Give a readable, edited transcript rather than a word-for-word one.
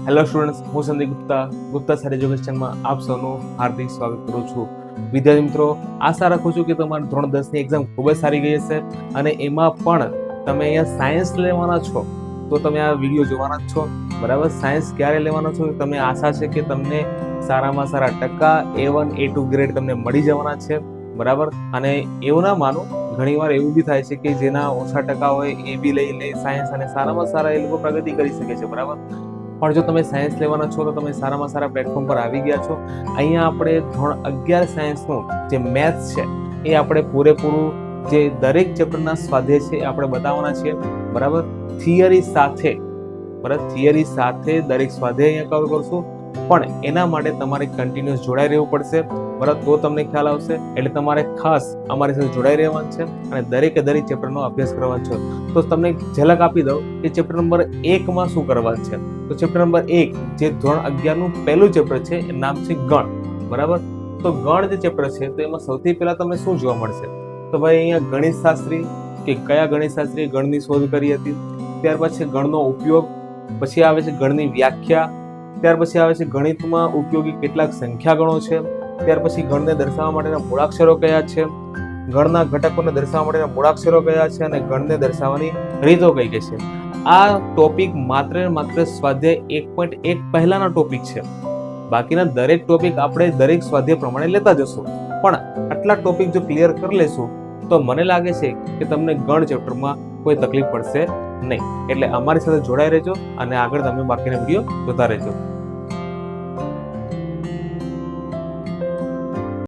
Hello students, હું Sandeep Gupta sir એજ્યુકેશનમાં આપ સૌનું હાર્દિક સ્વાગત કરું છું. વિદ્યાર્થી મિત્રો, આશા રાખું છું કે તમારી ધોરણ 10ની એક્ઝામ ખૂબ જ સારી ગઈ હશે અને એમાં પણ તમે અહીંયા સાયન્સ લેવાના છો તો તમે આ વિડીયો જોવાના જ છો. બરાબર, સાયન્સ ક્યારે લેવાના છો તમને આશા છે કે તમને સારામાં સારા ટકા A1 A2 ગ્રેડ તમને મળી જવાના છે. બરાબર, અને એવું ના માનો, ઘણીવાર એવું બી થાય છે કે જેના ઓછા ટકા હોય એ બી લઈ લે સાયન્સ અને સારામાં સારા એ લોકો પ્રગતિ કરી શકે છે. બરાબર, પણ જો તમે સાયન્સ લેવાના છો તો તમે સારામાં સારા પ્લેટફોર્મ પર આવી ગયા છો. અહીંયા આપણે ધોરણ 11 સાયન્સનું જે મેથ્સ છે એ આપણે પૂરેપૂરું જે દરેક ચેપ્ટરના સ્વાધ્યાય છે એ આપણે બતાવવાના છીએ. બરાબર, થિયરી સાથે, બરાબર, થિયરી સાથે દરેક સ્વાધ્યાય અહીંયા કવર કરશું. પણ એના માટે તમારે કન્ટિન્યુઅસ જોડાઈ રહેવું પડશે. બરાબર, તો તમને ખ્યાલ આવશે. એટલે તમારે ખાસ અમારી સાથે જોડાઈ રહેવાનું છે અને દરેક ચેપ્ટરનો અભ્યાસ કરવાનો છે. તો તમને ઝલક આપી દઉં કે ચેપ્ટર નંબર 1 માં શું કરવાનું છે. તો ચેપ્ટર નંબર 1 જે ધોરણ 11 નું પહેલું ચેપ્ટર છે એ નામ છે ગણ. બરાબર, તો ગણ જે ચેપ્ટર છે તો એમાં સૌથી પહેલા તમને શું જોવા મળશે? તો ભાઈ અહીંયા ગણિત શાસ્ત્રી કે કયા ગણિત શાસ્ત્રીએ ગણની શોધ કરી હતી, ત્યાર પછી ગણનો ઉપયોગ, પછી આવે છે ગણની વ્યાખ્યા, ત્યાર પછી આવે છે ગણિતમાં ઉપયોગી કેટલાક સંખ્યા ગણો છે, ત્યાર પછી ગણને દર્શાવવા માટેના મૂળાક્ષરો કયા છે, ગણના ઘટકોને દર્શાવવા માટેના મૂળાક્ષરો કયા છે અને ગણને દર્શાવવાની રીતો કઈ કઈ છે. આ ટોપિક માત્ર સ્વાધ્યાય 1.1 પહેલાના ટોપિક છે. બાકીના દરેક ટોપિક આપણે દરેક સ્વાધ્યાય પ્રમાણે લેતા જશું. પણ આટલા ટોપિક જો ક્લિયર કરી લેશું તો મને લાગે છે કે તમને ગણ ચેપ્ટરમાં કોઈ તકલીફ પડશે નહીં. એટલે અમારી સાથે જોડાઈ રહેજો અને આગળ તમે બાકીના વિડીયો જોતા રહેજો.